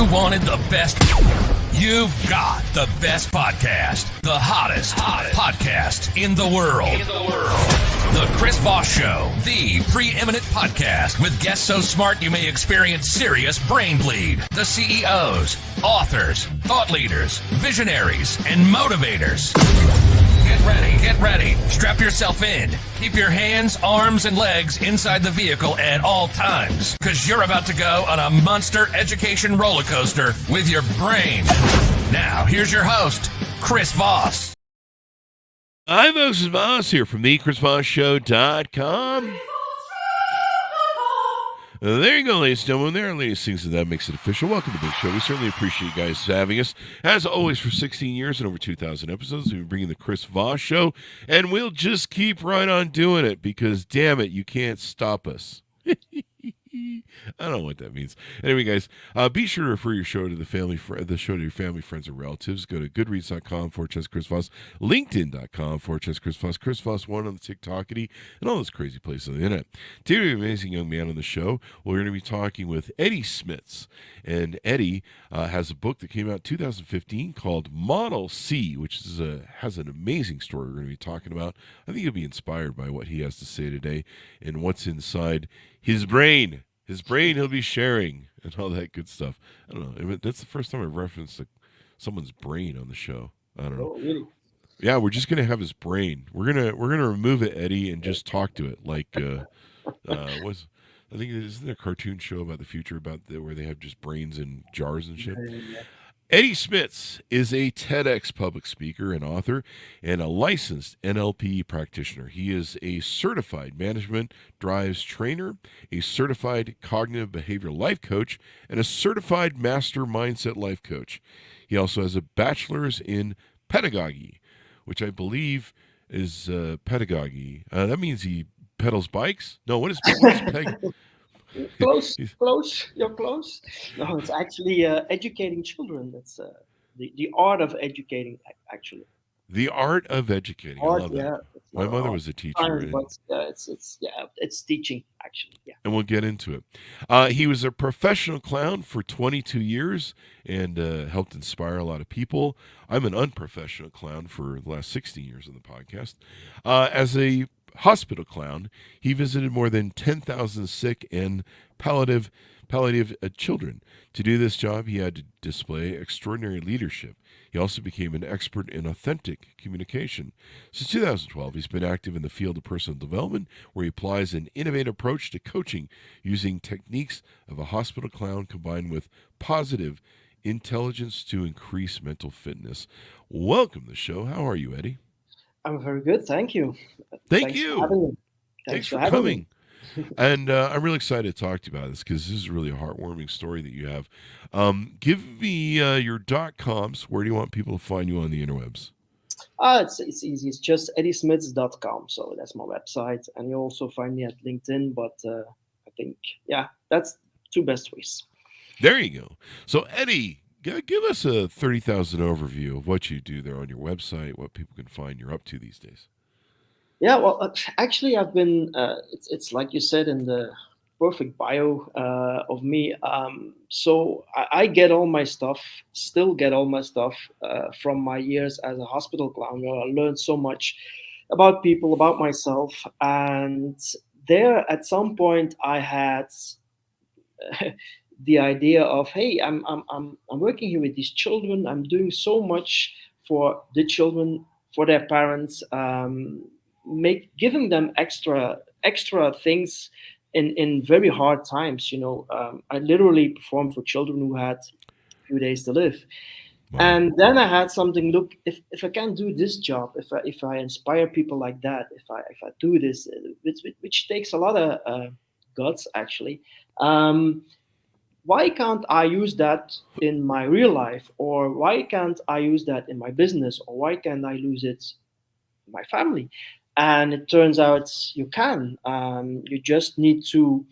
You wanted the best. You've got the best podcast. The hottest podcast in the world. The Chris Voss Show, the preeminent podcast with guests so smart you may experience serious brain bleed. The CEOs, authors, thought leaders, visionaries, and motivators. Get ready. Strap yourself in. Keep your hands, arms, and legs inside the vehicle at all times, because you're about to go on a monster education roller coaster with your brain. Now, here's your host, Chris Voss. Hi, folks. It's Voss here from thechrisvossshow.com. There you go, ladies and gentlemen. There are latest things that makes it official. Welcome to the big show. We certainly appreciate you guys having us. As always, for 16 years and over 2,000 episodes, we've been bringing the Chris Voss Show, and we'll just keep right on doing it because, damn it, you can't stop us. I don't know what that means. Anyway, guys, be sure to refer your show to the show to your family, friends, and relatives. Go to goodreads.com/Chris Voss, LinkedIn.com/Chris Voss, Chris Voss 1 on the TikTokity, and all those crazy places on the internet. Today, we have an amazing young man on the show. We're going to be talking with Eddy Smits. And Eddy has a book that came out in 2015 called Model C, which has an amazing story we're going to be talking about. I think you'll be inspired by what he has to say today and what's inside his brain. His brain he'll be sharing and all that good stuff. I don't know. That's the first time I've referenced someone's brain on the show. I don't know. Oh, really? Yeah, we're just gonna have his brain. We're gonna remove it, Eddy, and just talk to it. Like I think isn't there a cartoon show about the future where they have just brains in jars and shit? Yeah. Eddy Smits is a TEDx public speaker and author and a licensed NLP practitioner. He is a certified management drives trainer, a certified cognitive behavioral life coach, and a certified master mindset life coach. He also has a bachelor's in pedagogy, which I believe is pedagogy. That means he pedals bikes? No, what is peg? Close. You're close. No, it's actually educating children. That's the art of educating, actually. The art of educating. I love that. Yeah. My mother was a teacher. But it's teaching, actually. Yeah. And we'll get into it. He was a professional clown for 22 years and helped inspire a lot of people. I'm an unprofessional clown for the last 16 years on the podcast. As a hospital clown, he visited more than 10,000 sick and palliative children. To do this job, he had to display extraordinary leadership. He also became an expert in authentic communication. Since 2012, he's been active in the field of personal development, where he applies an innovative approach to coaching using techniques of a hospital clown combined with positive intelligence to increase mental fitness. Welcome to the show. How are you, Eddy? I'm very good. Thank you. Thank you. Thanks for coming. Me. And I'm really excited to talk to you about this because this is really a heartwarming story that you have. Give me your .coms. Where do you want people to find you on the interwebs? It's easy. It's just eddysmits.com. So that's my website. And you also find me at LinkedIn. But I think, that's two best ways. There you go. So, Eddy, give us a 30,000 overview of what you do there on your website, what people can find you're up to these days. Yeah, well, actually, I've been, it's like you said in the perfect bio of me. So I get all my stuff, still get all my stuff from my years as a hospital clown. I learned so much about people, about myself. And there, at some point, I had the idea of, hey, I'm working here with these children. I'm doing so much for the children, for their parents, giving them extra things in very hard times. I literally performed for children who had a few days to live. Wow. And then I had something. Look, if I can do this job, if I inspire people like that, if I do this, which takes a lot of guts, actually. Why can't I use that in my real life? Or why can't I use that in my business? Or why can't I use it in my family? And it turns out you can. You just need to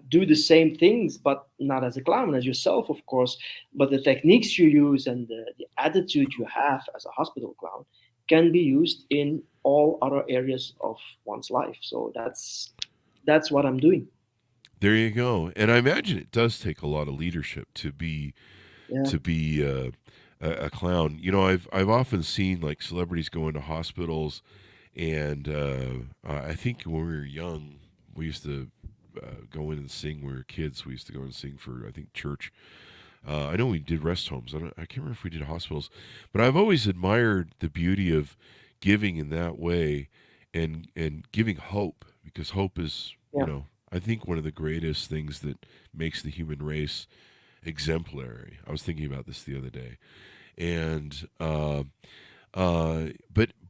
do the same things, but not as a clown, as yourself, of course. But the techniques you use and the attitude you have as a hospital clown can be used in all other areas of one's life. So that's what I'm doing. There you go. And I imagine it does take a lot of leadership Yeah. to be a clown. I've often seen like celebrities go into hospitals, and I think when we were young, we used to go in and sing. When we were kids, we used to go and sing for, I think, church. I know we did rest homes. I can't remember if we did hospitals, but I've always admired the beauty of giving in that way, and giving hope, because hope is, Yeah. I think one of the greatest things that makes the human race exemplary. I was thinking about this the other day, and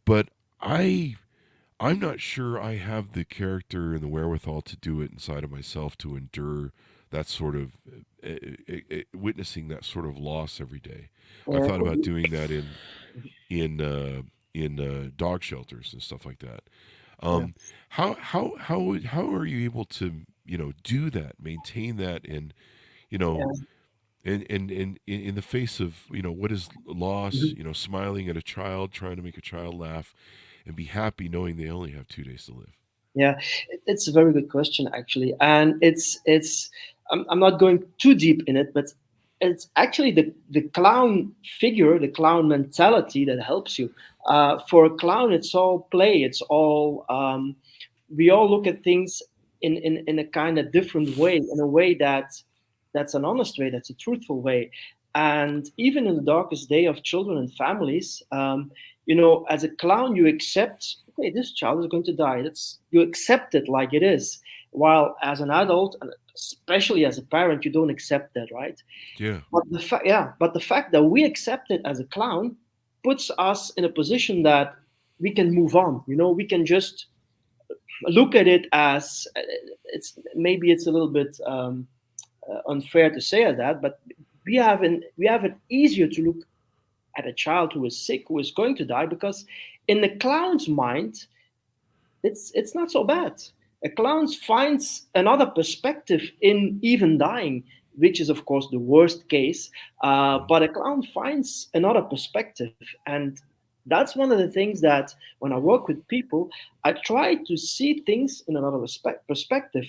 but I I'm not sure I have the character and the wherewithal to do it inside of myself, to endure that sort of witnessing that sort of loss every day. I've Yeah. thought about doing that in dog shelters and stuff like that. Yeah. Um, how are you able to do that, maintain that, and you know Yeah. and in the face of what is loss, Mhm. smiling at a child, trying to make a child laugh, and be happy knowing they only have 2 days to live. Yeah, it's a very good question actually, and I'm not going too deep in it, but it's actually the clown figure, the clown mentality that helps you. For a clown, it's all play. It's all we all look at things in a kind of different way, in a way that's an honest way, that's a truthful way. And even in the darkest day of children and families, as a clown, you accept, okay, this child is going to die. That's You accept it like it is. While as an adult, and especially as a parent, you don't accept that, right? Yeah. But the fact that we accept it as a clown puts us in a position that we can move on. We can just look at it as it's a little bit unfair to say that, but we have it easier to look at a child who is sick, who is going to die, because in the clown's mind, it's not so bad. A clown finds another perspective in even dying, which is of course the worst case. Mhm. But a clown finds another perspective, and that's one of the things that when I work with people, I try to see things in another perspective.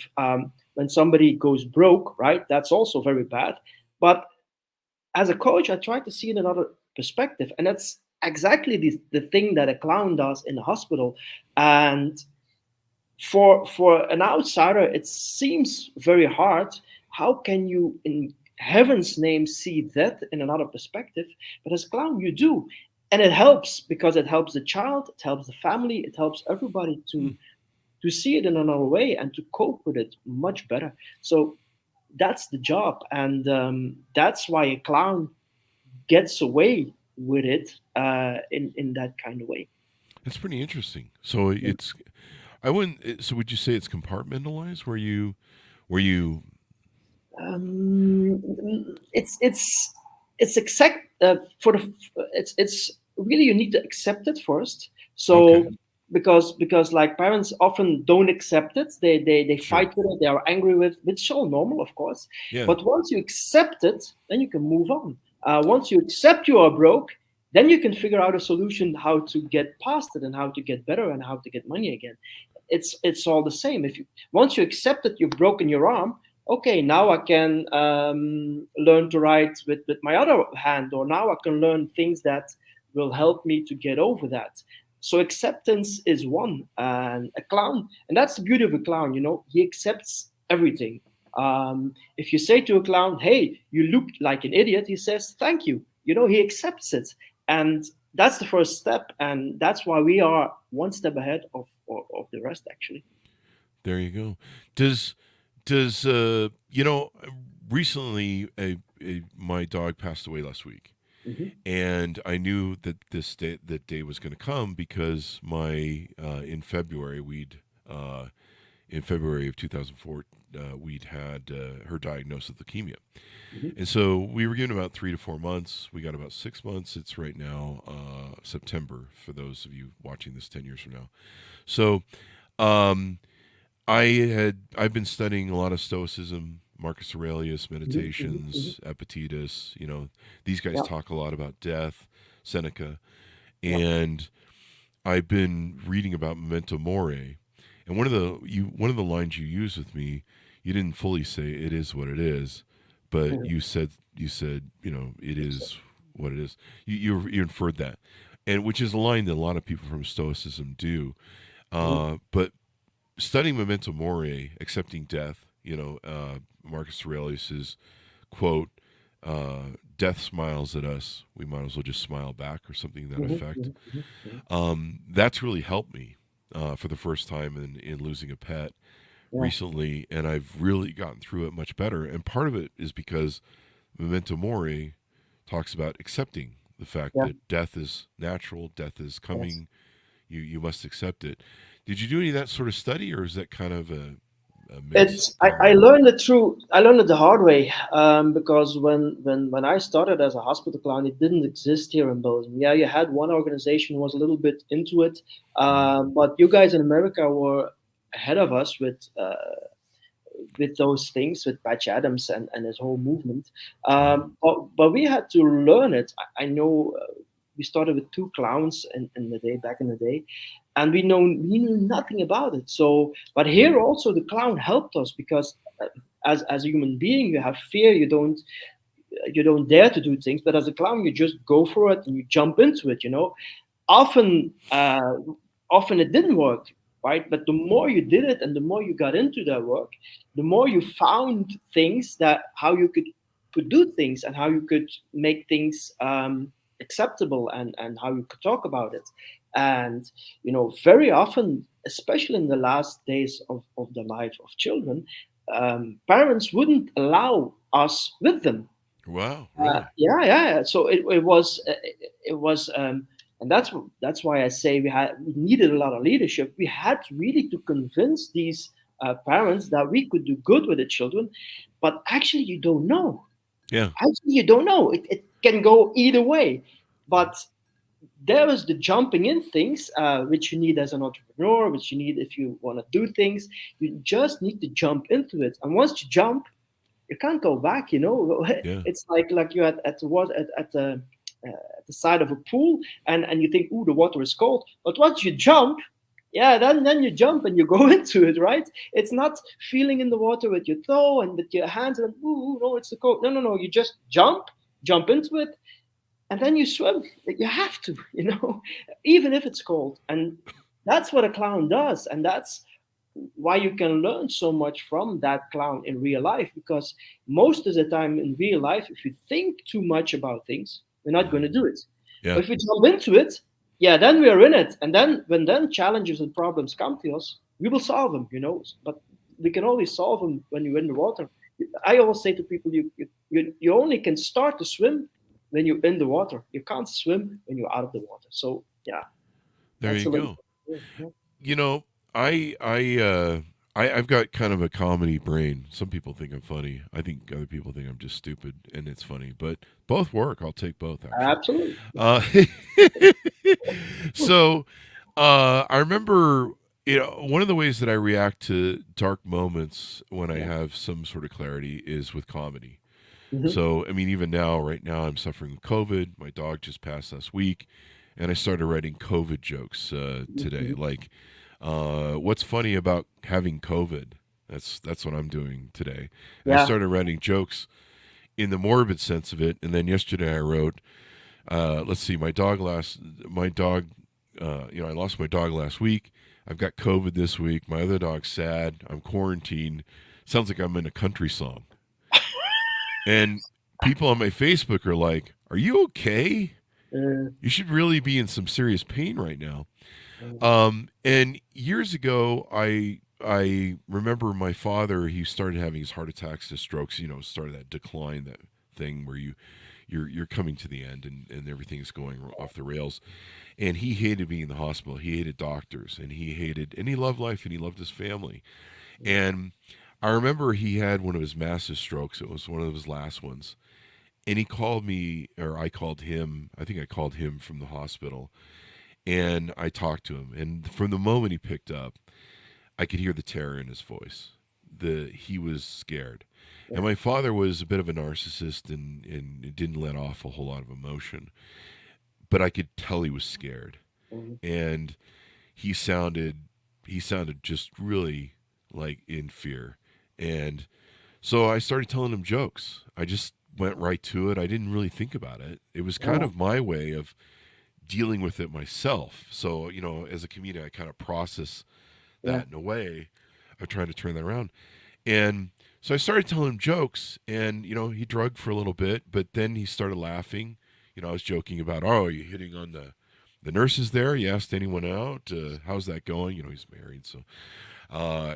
When somebody goes broke, right? That's also very bad. But as a coach, I try to see it in another perspective, and that's exactly the thing that a clown does in the hospital. And for an outsider, it seems very hard. How can you, in heaven's name, see that in another perspective? But as a clown, you do, and it helps because it helps the child, it helps the family, it helps everybody Hmm. to see it in another way and to cope with it much better. So that's the job, and that's why a clown gets away with it in that kind of way. That's pretty interesting. So so would you say it's compartmentalized, where you Um, it's exact for the it's really, you need to accept it first. okay, So because like parents often don't accept it, they sure, fight with it, they are angry with it, which is all normal, of course. yeah, But once you accept it, then you can move on. Once you accept you are broke, then you can figure out a solution how to get past it and how to get better and how to get money again. It's all the same. If you Once you accept that you've broken your arm, okay, now I can learn to write with my other hand, or now I can learn things that will help me to get over that. So acceptance is one, and a clown, and that's the beauty of a clown. He accepts everything. If you say to a clown, "Hey, you look like an idiot," he says, "Thank you." He accepts it, and that's the first step, and that's why we are one step ahead of the rest, actually. there you go. Does recently my dog passed away last week, Hmm. and I knew that that day was going to come, because my uh, in February of 2004, we'd had her diagnosed with leukemia. Hmm. And so we were given about 3 to 4 months. We got about 6 months. It's right now September, for those of you watching this 10 years from now. So um, I've been studying a lot of Stoicism, Marcus Aurelius, Hmm. Hmm. Hmm. Meditations, Epictetus. These guys Yeah, talk a lot about death, Seneca, yeah. and I've been reading about memento mori. And one of the lines you use with me, you didn't fully say it is what it is, but Mhm. you said it is what it is. You inferred that, and which is a line that a lot of people from Stoicism do. Mhm. But studying memento mori, accepting death, Marcus Aurelius's quote, "Death smiles at us. We might as well just smile back," or something to that Mhm. effect. Mhm. Mhm. Mhm. That's really helped me for the first time in losing a pet Yeah. recently, and I've really gotten through it much better. And part of it is because Memento Mori talks about accepting the fact Yeah. that death is natural, death is Yes. coming. You must accept it. Did you do any of that sort of study, or is that kind of a mixed It's thing I there? learned it through I learned it the hard way, because when I started as a hospital clown, it didn't exist here in Belgium. Yeah, you had one organization who was a little bit into it, Mm-hmm. but you guys in America were ahead of us with those things, with Patch Adams and his whole movement. Mm-hmm. But we had to learn it. I know we started with two clowns in the day back in the day, and we knew nothing about it. So, but Mm-hmm. here also the clown helped us because as a human being, you have fear. You don't dare to do things, but as a clown, you just go for it and you jump into it. Often often it didn't work, right? But the more you did it and the more you got into that work, the more you found things that how you could do things and how you could make things acceptable and how you could talk about it. And very often, especially in the last days of the life of children, parents wouldn't allow us with them. Wow, really? Yeah. So it was, and that's why I say we needed a lot of leadership. We had really to convince these parents that we could do good with the children, but actually you don't know. Yeah. Actually, you don't know. It can go either way, but there is the jumping in things, which you need as an entrepreneur, which you need if you want to do things. You just need to jump into it, and once you jump, you can't go back. Yeah. It's like you're at the water at the side of a pool, and you think, "Ooh, the water is cold." But once you jump, yeah, then you jump and you go into it, right? It's not feeling in the water with your toe and with your hands and ooh, no, it's the cold. No, no, no. You just jump into it, and then you swim. You have to, even if it's cold. And that's what a clown does, and that's why you can learn so much from that clown in real life, because most of the time in real life, if you think too much about things, we're not going Mm-hmm. to do it. Yeah. But if we jump into it, yeah, then we're in it, and then when challenges and problems come to us, we will solve them. But we can only solve them when you're in the water. I always say to people, you only can start to swim when you're in the water. You can't swim when you're out of the water. So yeah, There that's you a little. go. Yeah. You know, I've got kind of a comedy brain. Some people think I'm funny. I think other people think I'm just stupid and it's funny. But both work. I'll take both actually. Absolutely. Uh, so I remember, one of the ways that I react to dark moments when I Yeah. have some sort of clarity is with comedy. Mhm. So, I mean, even now, right now, I'm suffering with COVID. My dog just passed last week, and I started writing COVID jokes today. Mhm. Like, what's funny about having COVID? That's what I'm doing today. And I Yeah. started writing jokes in the morbid sense of it. And then yesterday I wrote, let's see, I lost my dog last week. I've got COVID this week. My other dog's sad. I'm quarantined. Sounds like I'm in a country song. And people on my Facebook are like, "Are you okay? Uh, You should really be in some serious pain right now." uh, And years ago, I remember my father. He started having his heart attacks, his strokes. Started that decline, that thing where you're coming to the end and everything's going off the rails. And he hated being in the hospital. He hated doctors, and he loved life, and he loved his family. And I remember he had one of his massive strokes. It was one of his last ones. And he called me, or I called him. I think I called him from the hospital. And I talked to him. And from the moment he picked up, I could hear the terror in his voice. He was scared. yeah. And my father was a bit of a narcissist and didn't let off a whole lot of emotion. But I could tell he was scared. Mhm. And he sounded just really like in fear. And so I started telling him jokes. I just went right to it. I didn't really think about it. It was kind Yeah, of my way of dealing with it myself. So, as a comedian, I kind of process yeah, that in a way of trying to turn that around. And so I started telling him jokes, and he drugged for a little bit, but then he started laughing. I was joking about, oh, are you hitting on the nurses there? You asked anyone out? How's that going? He's married, so.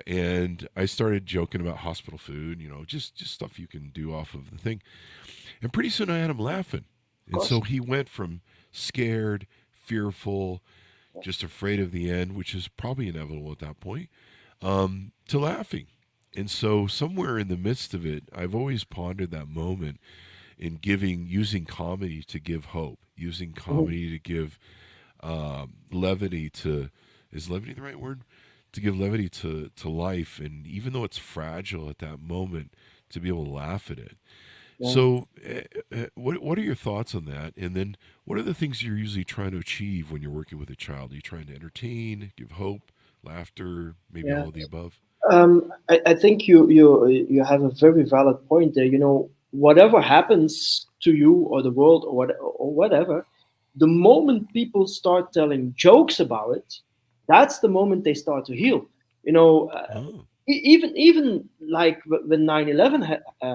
And I started joking about hospital food, just stuff you can do off of the thing. And pretty soon I had him laughing, of and so course. he went from scared, fearful, just afraid of the end, which is probably inevitable at that point, to laughing. And so, somewhere in the midst of it, I've always pondered that moment in using comedy to give hope, using Mhm. comedy to give levity to, is levity the right word? To give levity to life. And even though it's fragile at that moment, to be able to laugh at it. Yeah. So, what are your thoughts on that? And then, what are the things you're usually trying to achieve when you're working with a child? Are you trying to entertain, give hope, laughter, maybe Yeah. all of the above? I think you have a very valid point there. Whatever happens to you or the world or whatever, the moment people start telling jokes about it, that's the moment they start to heal. You know, Oh, even like when 9/11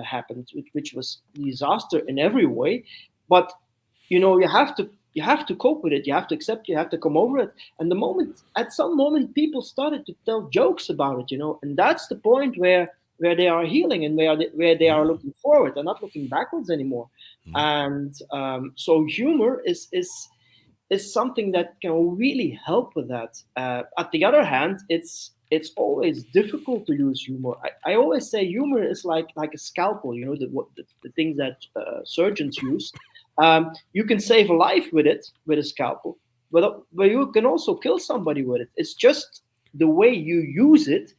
happened, which was disaster in every way, but you have to cope with it. You have to accept. You have to come over it. And at some moment, people started to tell jokes about it. And that's the point where they are healing and where they are oh, looking forward. They're not looking backwards anymore. mm, And so humor is something that can really help with that. At the other hand, it's always difficult to use humor. I always say humor is like a scalpel. The things that surgeons use. You can save a life with it with a scalpel, but you can also kill somebody with it. It's just the way you use it,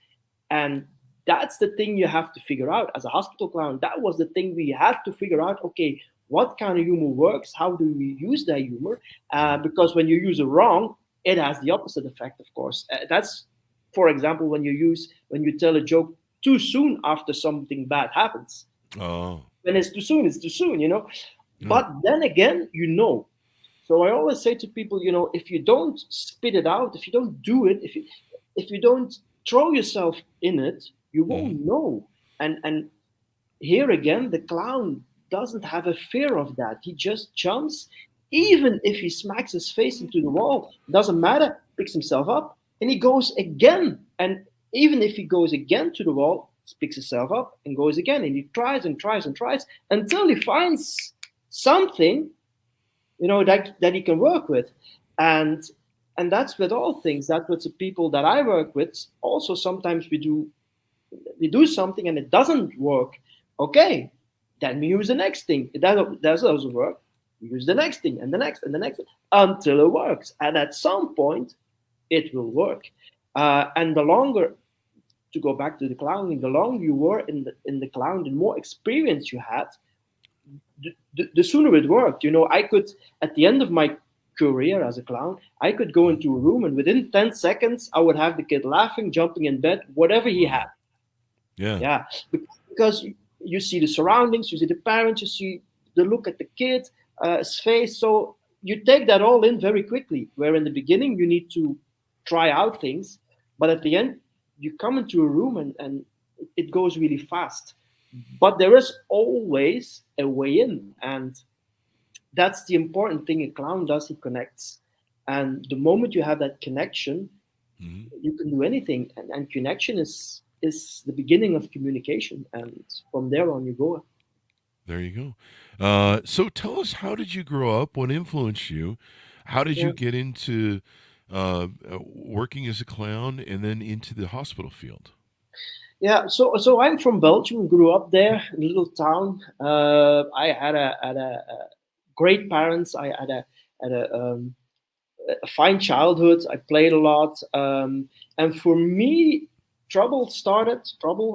and that's the thing you have to figure out as a hospital clown. That was the thing we had to figure out. Okay, what kind of humor works? How do we use that humor? mm, Because when you use it wrong, it has the opposite effect, of course. That's, for example, when you tell a joke too soon after something bad happens. oh, When it's too soon, it's too soon. yeah, But then again, so I always say to people, if you don't spit it out, if you don't do it, if you don't throw yourself in it, you mm, won't know. And here again, the clown doesn't have a fear of that. He just jumps, even if he smacks his face into the wall. Doesn't matter. Picks himself up and he goes again. And even if he goes again to the wall, picks himself up and goes again. And he tries and tries and tries until he finds something that he can work with. And and that's with all things. That's with the people that I work with. Also, sometimes we do something and it doesn't work. Okay, then we use the next thing. That doesn't work. We use the next thing and the next and the next until it works. And at some point, it will work. And the longer, to go back to the clowning, the longer you were in the clown, the more experience you had, the sooner it worked. I could, at the end of my career as a clown, I could go mm, into a room and within 10 seconds, I would have the kid laughing, jumping in bed, whatever he had. wow, yeah, Yeah, because you see the surroundings, you see the parents, you see the look at the kid, his face. So you take that all in very quickly. Where in the beginning, you need to try out things, but at the end, you come into a room and it goes really fast. But there is always a way in, and that's the important thing a clown does. He connects, and the moment you have that connection, mm, you can do anything. And connection is the beginning of communication, and from there on you go. there you go. So tell us, how did you grow up? What influenced you? How did Yeah, you get into working as a clown and then into the hospital field? yeah. So I'm from Belgium, grew up there in a little town. I had a great parents. I had a fine childhood. I played a lot, and for me, trouble,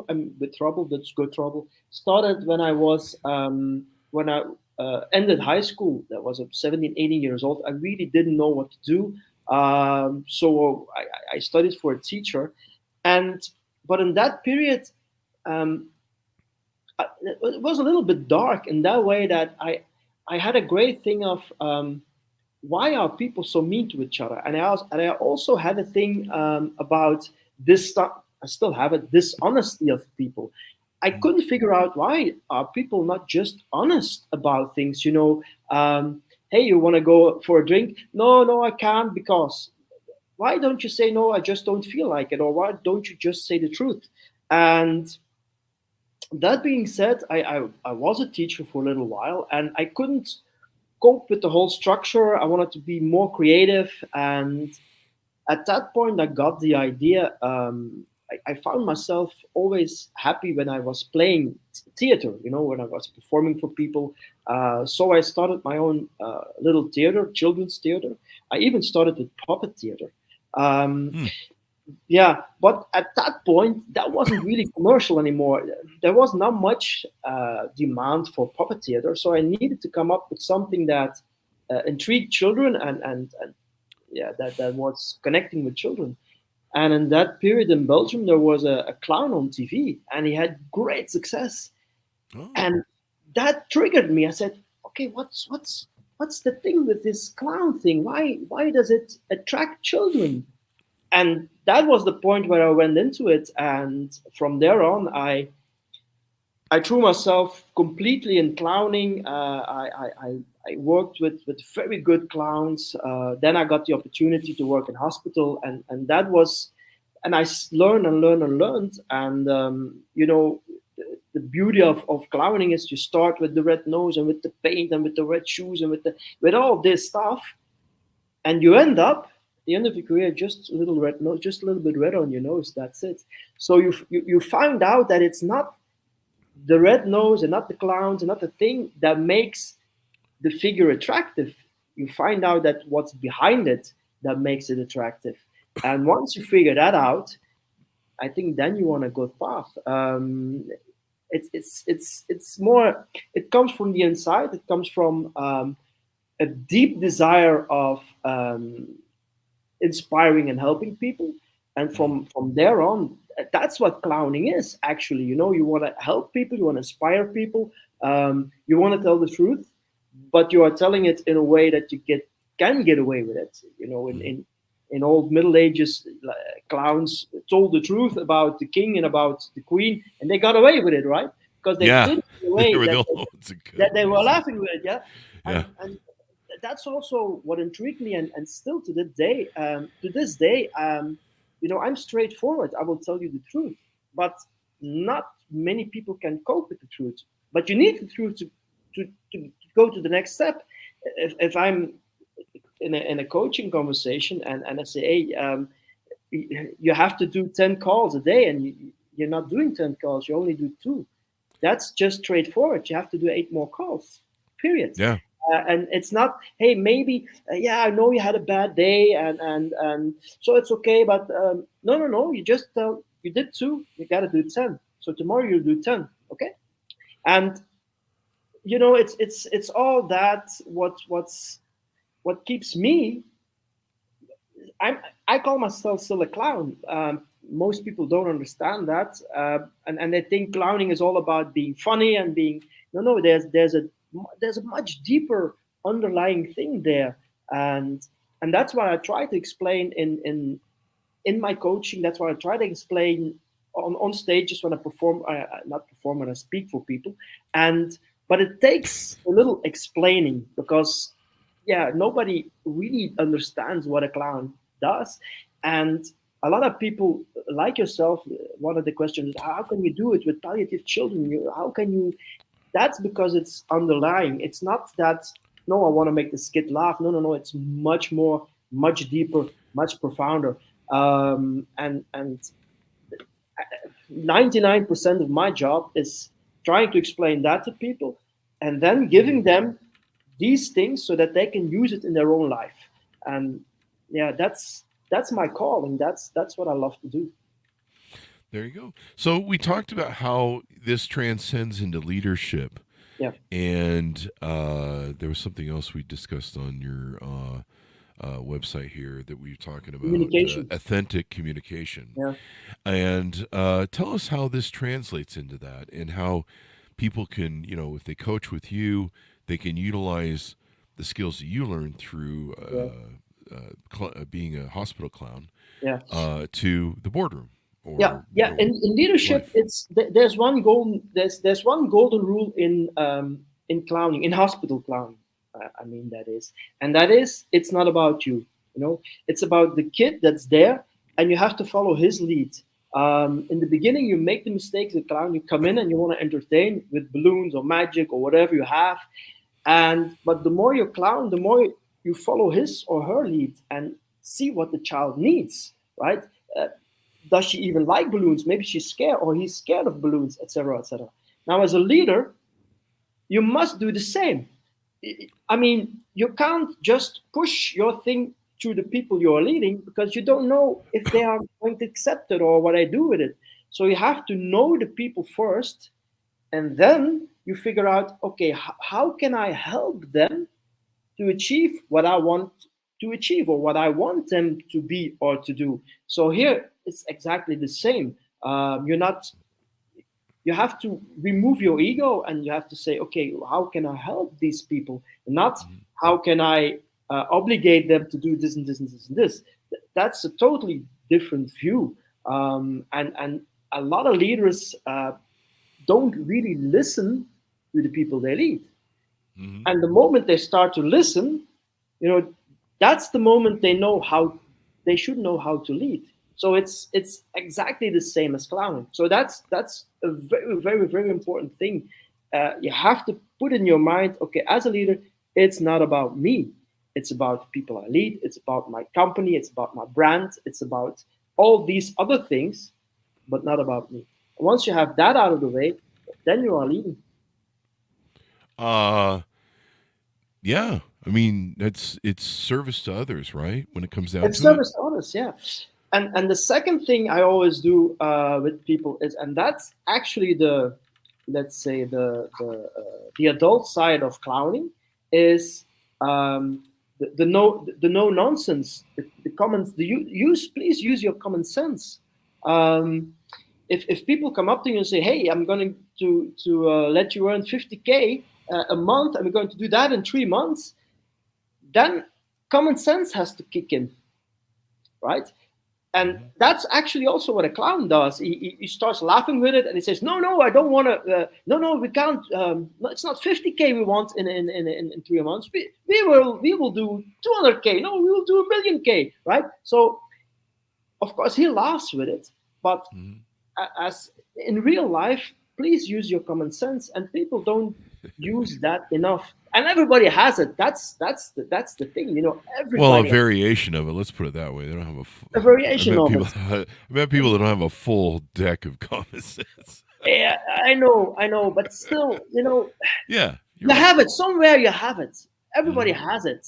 and with trouble, that's good trouble. Started when I ended high school. That was at 17, 18 years old. I really didn't know what to do, so I studied for a teacher, and but in that period, um, it was a little bit dark in that way that I had a great thing of why are people so mean to each other, and I also had a thing about this stuff. I still have it, dishonesty of people. I couldn't figure out why are people not just honest about things. Hey, you want to go for a drink? No, no, I can't because. Why don't you say no? I just don't feel like it, or why don't you just say the truth? And that being said, I was a teacher for a little while, and I couldn't cope with the whole structure. I wanted to be more creative, and at that point, I got the idea. I found myself always happy when I was playing theater. When I was performing for people. So I started my own little theater, children's theater. I even started with puppet theater. Um, Hmm. yeah, but at that point, that wasn't really commercial anymore. There was not much demand for puppet theater, so I needed to come up with something that intrigued children and yeah, that was connecting with children. And in that period in Belgium, there was a clown on TV, and he had great success. Oh. And that triggered me. I said, "Okay, what's the thing with this clown thing? Why does it attract children?" And that was the point where I went into it, and from there on, I threw myself completely in clowning. I worked with very good clowns. Then I got the opportunity to work in hospital, and that was, and learned and learned and learned. And the beauty of clowning is you start with the red nose and with the paint and with the red shoes and with all this stuff, and you end up at the end of your career just a little red nose, just a little bit red on your nose. That's it. So you find out that it's not the red nose and not the clowns and not the thing that makes the figure attractive. You find out that what's behind it that makes it attractive. And once you figure that out, I think then you're on a good path. It's more. It comes from the inside. It comes from a deep desire of inspiring and helping people. And from there on, that's what clowning is actually. You want to help people, you want to inspire people, you want to tell the truth, but you are telling it in a way that you can get away with it. In old Middle Ages, clowns told the truth about the king and about the queen, and they got away with it, right? Because they Yeah. did it in a They way were the that only ones that that could, they were basically. laughing with it, yeah. Yeah. And that's also what intrigued me, and still to this day, I'm straightforward. I will tell you the truth, but not many people can cope with the truth. But you need the truth to go to the next step. If I'm in a coaching conversation and I say, hey, you have to do 10 calls a day, and you're not doing 10 calls, you only do two. That's just straightforward. You have to do 8 more calls, period. Yeah. And it's not, hey, maybe, yeah, I know you had a bad day, and so it's okay, but no, no, no. You just tell you did two, you got to do 10. So tomorrow you'll do 10, okay? And it's all that what keeps me. I'm I call myself still a clown. Most people don't understand that, and they think clowning is all about being funny and being. No. There's a much deeper underlying thing there, and that's what I try to explain in my coaching. That's what I try to explain on stages when I perform, not perform, when I speak for people, and but it takes a little explaining because yeah, nobody really understands what a clown does. And a lot of people like yourself, one of the questions is, how can you do it with palliative children? How can you? That's because it's underlying. It's not that, no, I want to make the skit laugh. No, no, no. It's much more, much deeper, much profounder. And 99% of my job is trying to explain that to people and then giving them these things so that they can use it in their own life. And yeah, that's my calling. That's what I love to do. There you go. So we talked about how this transcends into leadership, Yeah. and there was something else we discussed on your website here that we were talking about Communication. authentic communication. Yeah. And tell us how this translates into that, and how people can, if they coach with you, they can utilize the skills that you learned through Yeah. being a hospital clown Yeah. to the boardroom Yeah. or Yeah. In leadership, life. it's there's one golden rule in clowning, in hospital clowning. I mean that is, and that is, it's not about you. It's about the kid that's there, and you have to follow his lead. In the beginning, you make the mistake. The clown, you come in and you want to entertain with balloons or magic or whatever you have, but the more you clown, the more you follow his or her lead and see what the child needs, right? Uh, does she even like balloons? Maybe she's scared, or he's scared of balloons, etc., etc. Now, as a leader, you must do the same. I mean, you can't just push your thing to the people you are leading, because you don't know if they are going to accept it or what I do with it. So you have to know the people first, and then you figure out, okay, how can I help them to achieve what I want to achieve, or what I want them to be or to do. So here it's exactly the same. You're not. You have to remove your ego, and you have to say, okay, how can I help these people? Not how can I obligate them to do this and this and this and this. That's a totally different view. And a lot of leaders don't really listen to the people they lead. Mm-hmm. And the moment they start to listen, that's the moment they should know how to lead. So it's exactly the same as clowning. So that's a very, very, very important thing. You have to put in your mind, okay, as a leader, it's not about me. It's about the people I lead. It's about my company. It's about my brand. It's about all these other things, but not about me. Once you have that out of the way, then you are leading. Yeah. I mean, it's service to others, right? When it comes down It's to it. service to others, yeah. And the second thing I always do with people is, and that's actually the, let's say, the adult side of clowning, is the no nonsense, the common, please use your common sense. Um, if people come up to you and say, hey, I'm going to let you earn 50K a month, and we're going to do that in 3 months, then common sense has to kick in, right? And that's actually also what a clown does. He starts laughing with it, and he says, no, I don't want to. No, we can't. No, it's not 50K we want in 3 months. We will do 200K. No, we will do 1,000,000K, right? So of course he laughs with it, but as in real life, please use your common sense, and people don't use that enough. And everybody has it. That's the thing. Well, a Everybody has variation of it. Let's put it that way. They don't have a variation of people. it. I met people that don't have a full deck of common sense. Yeah, I know, but still, Yeah, you right. have it somewhere. You have it. Everybody has it,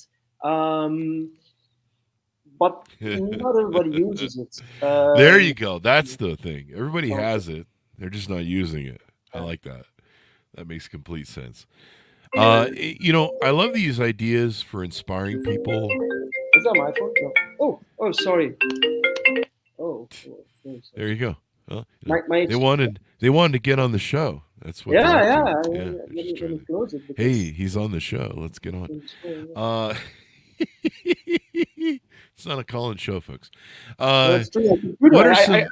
but not everybody uses it. There you go. That's the thing. Everybody has it. They're just not using it. I like that. That makes complete sense. I love these ideas for inspiring people. Is that my phone? No. Oh, sorry. Oh, sorry. There you go. Well, My they wanted to get on the show. That's what. yeah, they're yeah. up to. Yeah, Let they're just me trying to- close it. Hey, he's on the show. Let's get on. It's not a call-in show, folks. That's true. My computer, what are I some?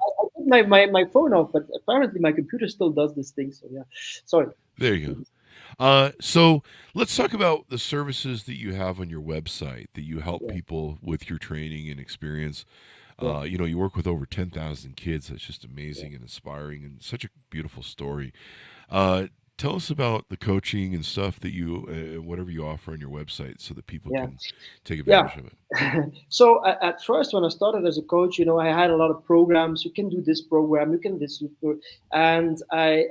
put my phone off, but apparently my computer still does this thing. So yeah, sorry. There you go. So let's talk about the services that you have on your website that you help people with your training and experience. You work with over 10,000 kids. That's just amazing and inspiring, and such a beautiful story. Tell us about the coaching and stuff that you, whatever you offer on your website, so that people can take advantage of it. So at first, when I started as a coach, I had a lot of programs. You can do this program, you can this, and I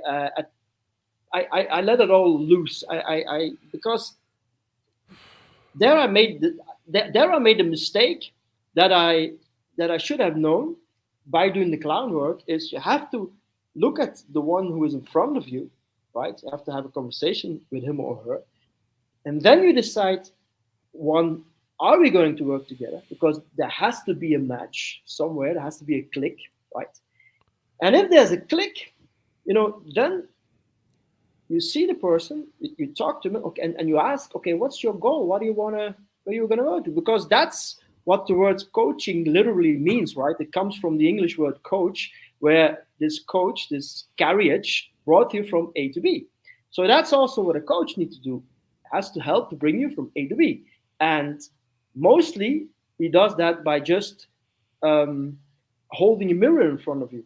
let it all loose. I because there I made the mistake that I should have known by doing the clown work, is you have to look at the one who is in front of you, right? You have to have a conversation with him or her, and then you decide one are we going to work together? Because there has to be a match somewhere. There has to be a click, right? And if there's a click, then you see the person, you talk to them, okay, and you ask, okay, what's your goal? What do you want to, where you going to go to? Because that's what the word coaching literally means, right? It comes from the English word coach, where this coach, this carriage, brought you from A to B. So that's also what a coach needs to do. It has to help to bring you from A to B. And mostly he does that by just holding a mirror in front of you.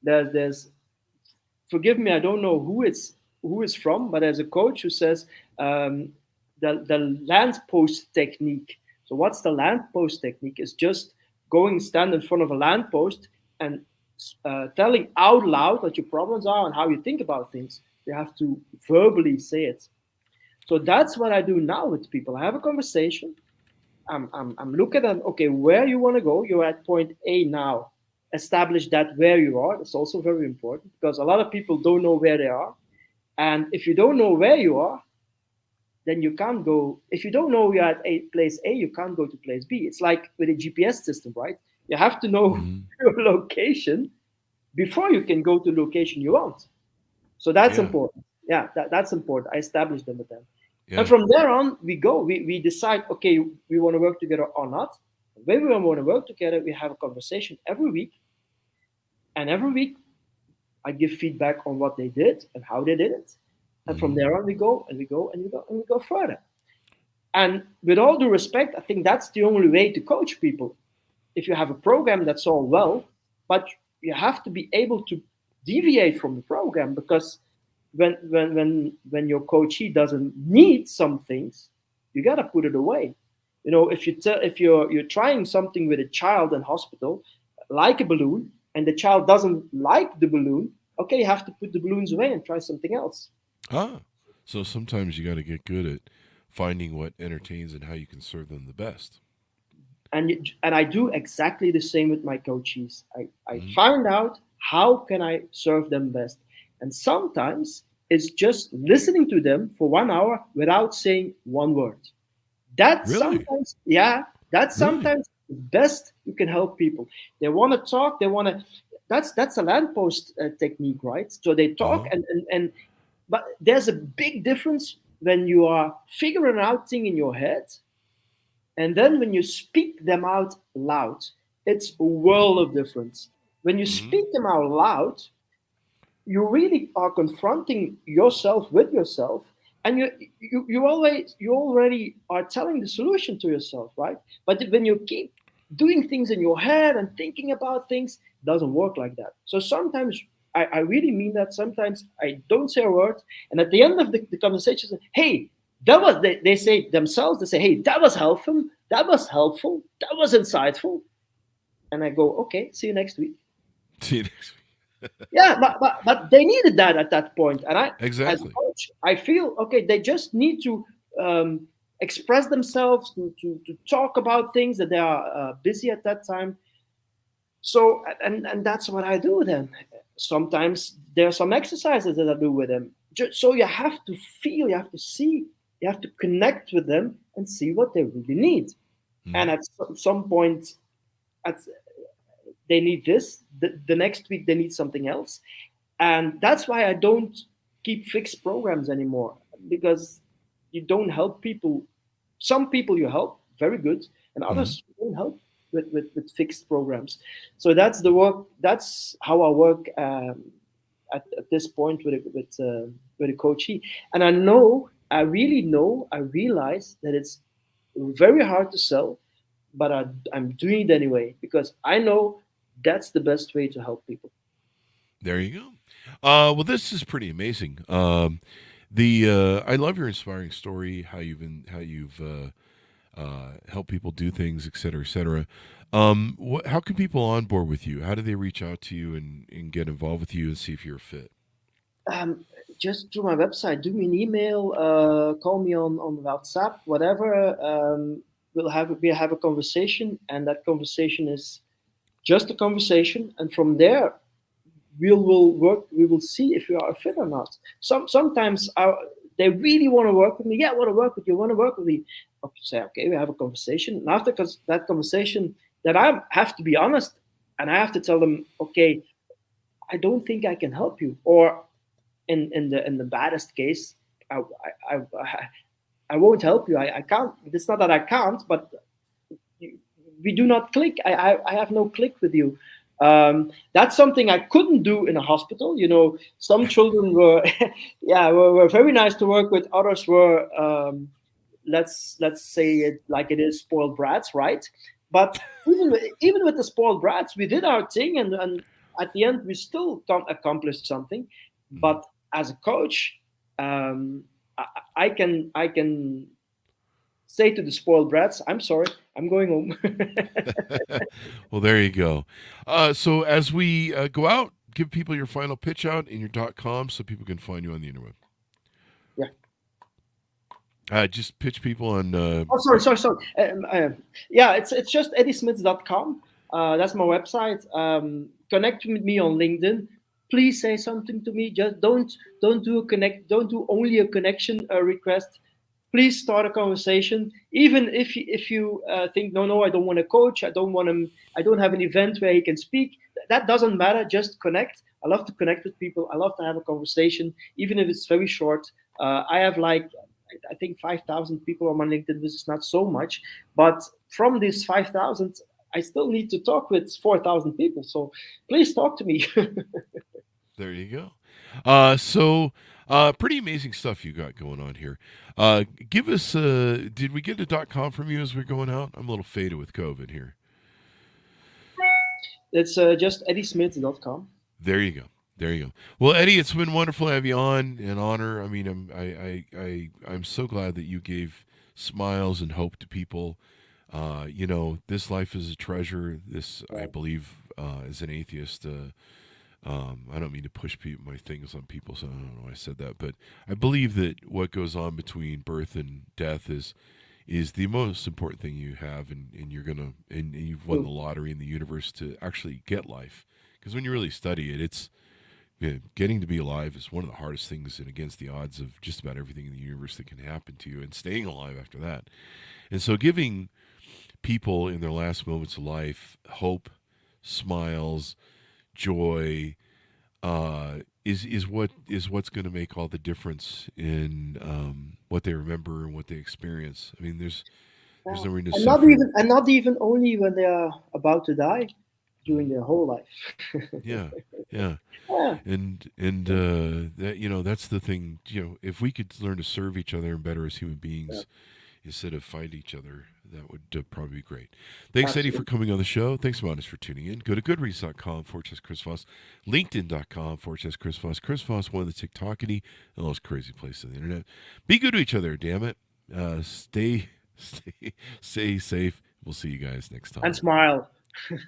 There's forgive me, I don't know who is from, but there's a coach who says the lamppost technique. So what's the lamppost technique? It's just going stand in front of a lamppost and telling out loud what your problems are and how you think about things. You have to verbally say it. So that's what I do now with people. I have a conversation. I'm looking at, okay, where you want to go. You're at point A now. Establish that where you are. It's also very important because a lot of people don't know where they are. And if you don't know where you are, then you can't go. If you don't know you're at place A, you can't go to place B. It's like with a GPS system, right? You have to know your location before you can go to the location you want. So that's important. Yeah, that's important. I established them with them. Yeah. And from there on, we go. We decide, okay, we want to work together or not. When we want to work together, we have a conversation every week. And every week, I give feedback on what they did and how they did it. And from there on, we go and we go and we go and we go further. And with all due respect, I think that's the only way to coach people. If you have a program, that's all well, but you have to be able to deviate from the program because when your coachee doesn't need some things, you gotta put it away. If you're trying something with a child in hospital, like a balloon, and the child doesn't like the balloon, okay, you have to put the balloons away and try something else. So sometimes you got to get good at finding what entertains and how you can serve them the best. And I do exactly the same with my coaches. I find out how can I serve them best. And sometimes it's just listening to them for 1 hour without saying one word. That's sometimes the best you can help people. They want to talk. They want to. That's a lamppost technique, right? So they talk but there's a big difference when you are figuring out things in your head, and then when you speak them out loud. It's a world of difference. When you speak them out loud, you really are confronting yourself with yourself, and you already are telling the solution to yourself, right? But when you keep doing things in your head and thinking about things, it doesn't work like that. So sometimes I really mean that. Sometimes I don't say a word, and at the end of the conversation, hey, that was they say themselves. They say, hey, that was helpful. That was helpful. That was insightful. And I go, okay, see you next week. See you next week. Yeah, but they needed that at that point, and as a coach, I feel okay. They just need to express themselves, to talk about things that they are busy at that time. So and that's what I do then. Sometimes there are some exercises that I do with them. So you have to feel, you have to see, you have to connect with them and see what they really need. And at some point, they need this. The next week they need something else, and that's why I don't keep fixed programs anymore, because you don't help people. Some people you help very good, and others you don't help with fixed programs. So that's the work. That's how I work at this point with a coachee. And I realize that it's very hard to sell, but I'm doing it anyway because I know that's the best way to help people. There you go. Well, this is pretty amazing. I love your inspiring story, how you've helped people do things, et cetera, et cetera. How can people onboard with you? How do they reach out to you and get involved with you and see if you're a fit? Just through my website. Do me an email, call me on WhatsApp, whatever. We'll have a conversation, and that conversation is just a conversation, and from there we will work. We will see if we are a fit or not. Sometimes they really want to work with me. Yeah, I want to work with you. Want to work with me? I say, okay, we have a conversation. And after that conversation, then I have to be honest, and I have to tell them, okay, I don't think I can help you. Or in the baddest case, I I, I, I won't help you. I can't. It's not that I can't, but we do not click. I have no click with you. That's something I couldn't do in a hospital. Some children were, yeah, were very nice to work with. Others were, let's say it like it is, spoiled brats, right? But even with the spoiled brats, we did our thing, and at the end, we still accomplished something. Mhm. But as a coach, um, I, I can say to the spoiled brats, I'm sorry, I'm going home. Well, there you go. So as we go out, give people your final pitch out and your .com so people can find you on the interweb. Yeah. Just pitch people on. Oh, sorry. Yeah, it's just eddysmits.com. That's my website. Connect with me on LinkedIn. Please say something to me. Just don't do a connect. Don't do only a connection request. Please start a conversation. Even if you think no, I don't want to coach. I don't want him. I don't have an event where he can speak. That doesn't matter. Just connect. I love to connect with people. I love to have a conversation, even if it's very short. I have like I think 5,000 people on my LinkedIn, which is not so much. But from these 5,000, I still need to talk with 4,000 people. So please talk to me. There you go. So pretty amazing stuff you got going on here. Give us. Did we get a .com from you as we're going out? I'm a little faded with COVID here. It's just eddysmith.com. There you go. There you go. Well, Eddy, it's been wonderful to have you on. An honor. I mean, I'm so glad that you gave smiles and hope to people. This life is a treasure. This, I believe, as an atheist, I don't mean to push my things on people, so I don't know why I said that, but I believe that what goes on between birth and death is the most important thing you have, and you've won the lottery in the universe to actually get life. Because when you really study it, it's getting to be alive is one of the hardest things, and against the odds of just about everything in the universe that can happen to you, and staying alive after that. And so giving people in their last moments of life hope, smiles, joy, is what's going to make all the difference in what they remember and what they experience. I mean, there's no reason to suffer. And not even only when they are about to die, during their whole life. Yeah, yeah. Yeah. And that that's the thing. If we could learn to serve each other and better as human beings instead of fight each other, that would probably be great. Thanks, Absolutely. Eddy, for coming on the show. Thanks, Modest, for tuning in. Go to goodreads.com/Chris Voss, LinkedIn.com/Chris Voss. Chris Voss, one of the TikTokity, the most crazy place on the internet. Be good to each other, damn it. Stay safe. We'll see you guys next time. And smile. And